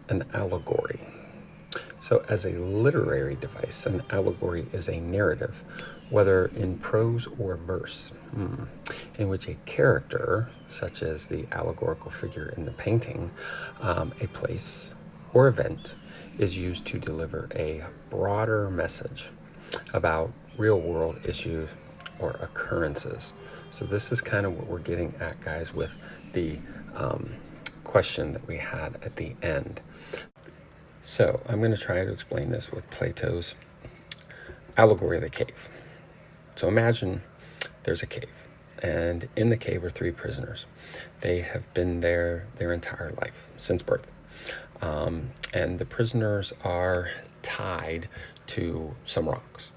An allegory. So, as a literary device, an allegory is a narrative, whether in prose or verse, in which a character, such as the allegorical figure in the painting, a place or event, is used to deliver a broader message about real world issues or occurrences. So, this is kind of what we're getting at, guys, with the question that we had at the end. So I'm going to try to explain this with Plato's Allegory of the Cave. So imagine there's a cave, and in the cave are three prisoners. They have been there their entire life, since birth. And the prisoners are tied to some rocks.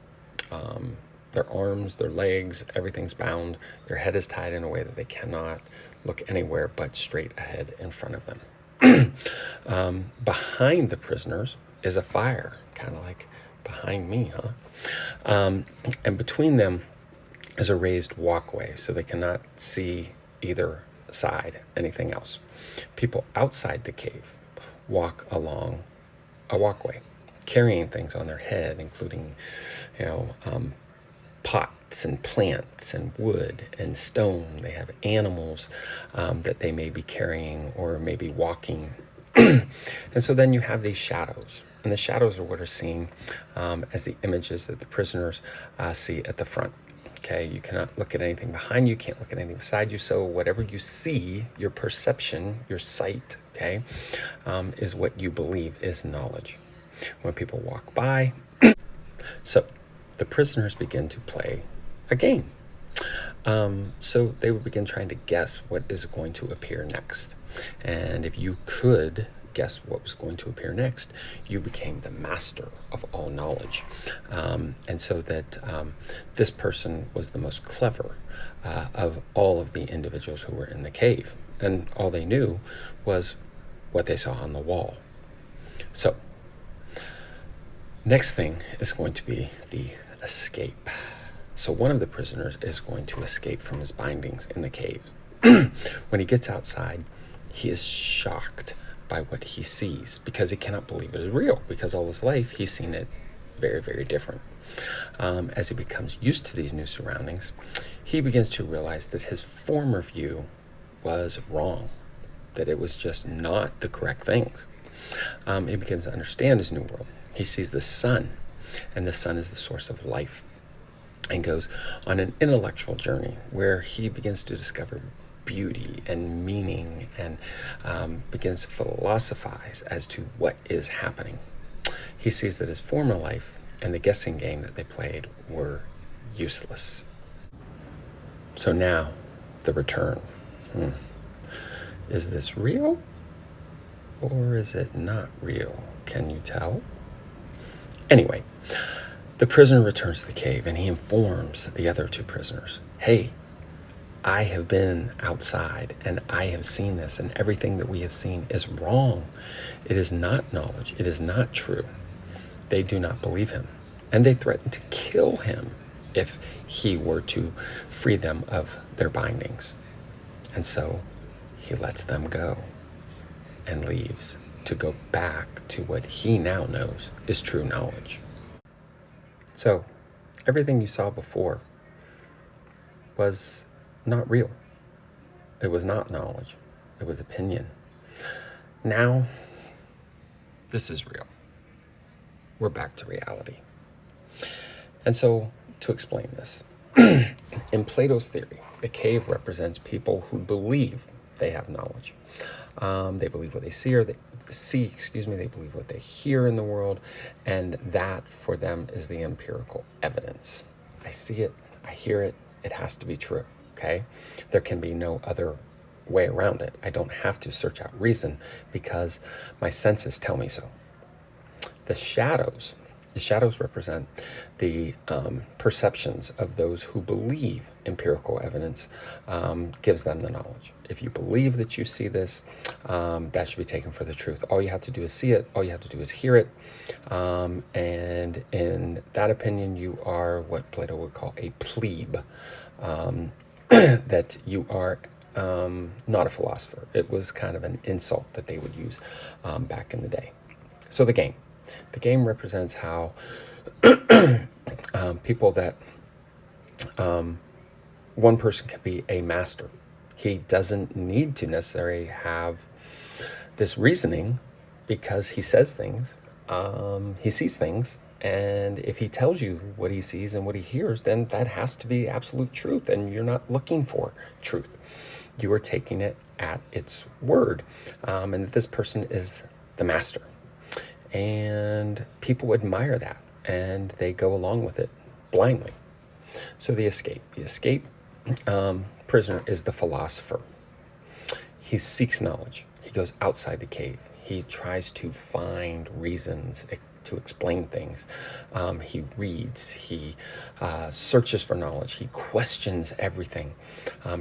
Their arms, their legs, everything's bound. Their head is tied in a way that they cannot look anywhere but straight ahead in front of them. Behind the prisoners is a fire, kind of like behind me, and between them is a raised walkway, so they cannot see either side, anything else. People outside the cave walk along a walkway, carrying things on their head, including, pots and plants and wood and stone. They have animals that they may be carrying or maybe walking. And so then you have these shadows. And the shadows are what are seen as the images that the prisoners see at the front. Okay, you cannot look at anything behind you, can't look at anything beside you. So whatever you see, your perception, your sight, okay, is what you believe is knowledge. When people walk by, so the prisoners begin to play a game. So they would begin trying to guess what is going to appear next. And if you could guess what was going to appear next, you became the master of all knowledge. And so that this person was the most clever of all of the individuals who were in the cave. And all they knew was what they saw on the wall. So, next thing is going to be the escape. So one of the prisoners is going to escape from his bindings in the cave. When he gets outside, he is shocked by what he sees because he cannot believe it is real, because all his life he's seen it very, very different. As he becomes used to these new surroundings, he begins to realize that his former view was wrong, that it was just not the correct things. He begins to understand his new world. He sees the sun, and the sun is the source of life, and goes on an intellectual journey where he begins to discover beauty and meaning and begins to philosophize as to what is happening. He sees that his former life and the guessing game that they played were useless. So now, the return. Is this real or is it not real? Can you tell? Anyway, the prisoner returns to the cave and he informs the other two prisoners, hey, I have been outside and I have seen this, and everything that we have seen is wrong. It is not knowledge. It is not true. They do not believe him, and they threaten to kill him if he were to free them of their bindings. And so he lets them go and leaves to go back to what he now knows is true knowledge. So everything you saw before was not real. It was not knowledge. It was opinion. Now, this is real. We're back to reality. And so, to explain this, in Plato's theory, the cave represents people who believe they have knowledge. They believe what they see, they believe what they hear in the world, and that for them is the empirical evidence. I see it, I hear it, it has to be true. Okay, there can be no other way around it. I don't have to search out reason because my senses tell me so. The shadows represent the perceptions of those who believe empirical evidence gives them the knowledge. If you believe that you see this, that should be taken for the truth. All you have to do is see it. All you have to do is hear it. And in that opinion, you are what Plato would call a plebe. That you are not a philosopher. It was kind of an insult that they would use back in the day. So the game. The game represents how people that one person can be a master. He doesn't need to necessarily have this reasoning because he says things, he sees things, and if he tells you what he sees and what he hears, then that has to be absolute truth, and you're not looking for truth. You are taking it at its word, and this person is the master. And people admire that, and they go along with it blindly. So the escape. The escape prisoner is the philosopher. He seeks knowledge. He goes outside the cave. He tries to find reasons to explain things. He reads. He searches for knowledge. He questions everything.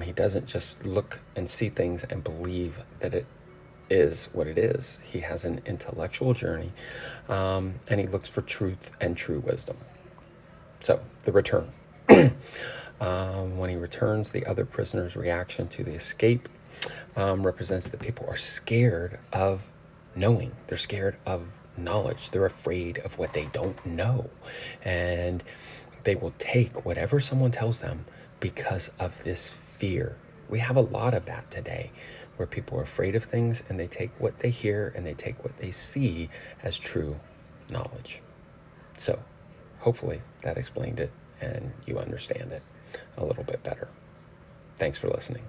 He doesn't just look and see things and believe that it is what it is. He has an intellectual journey, and he looks for truth and true wisdom. So, the return. When he returns, the other prisoner's reaction to the escape represents that people are scared of knowing. They're scared of knowledge. They're afraid of what they don't know. And they will take whatever someone tells them because of this fear. We have a lot of that today, where people are afraid of things and they take what they hear and they take what they see as true knowledge. So, hopefully that explained it and you understand it a little bit better. Thanks for listening.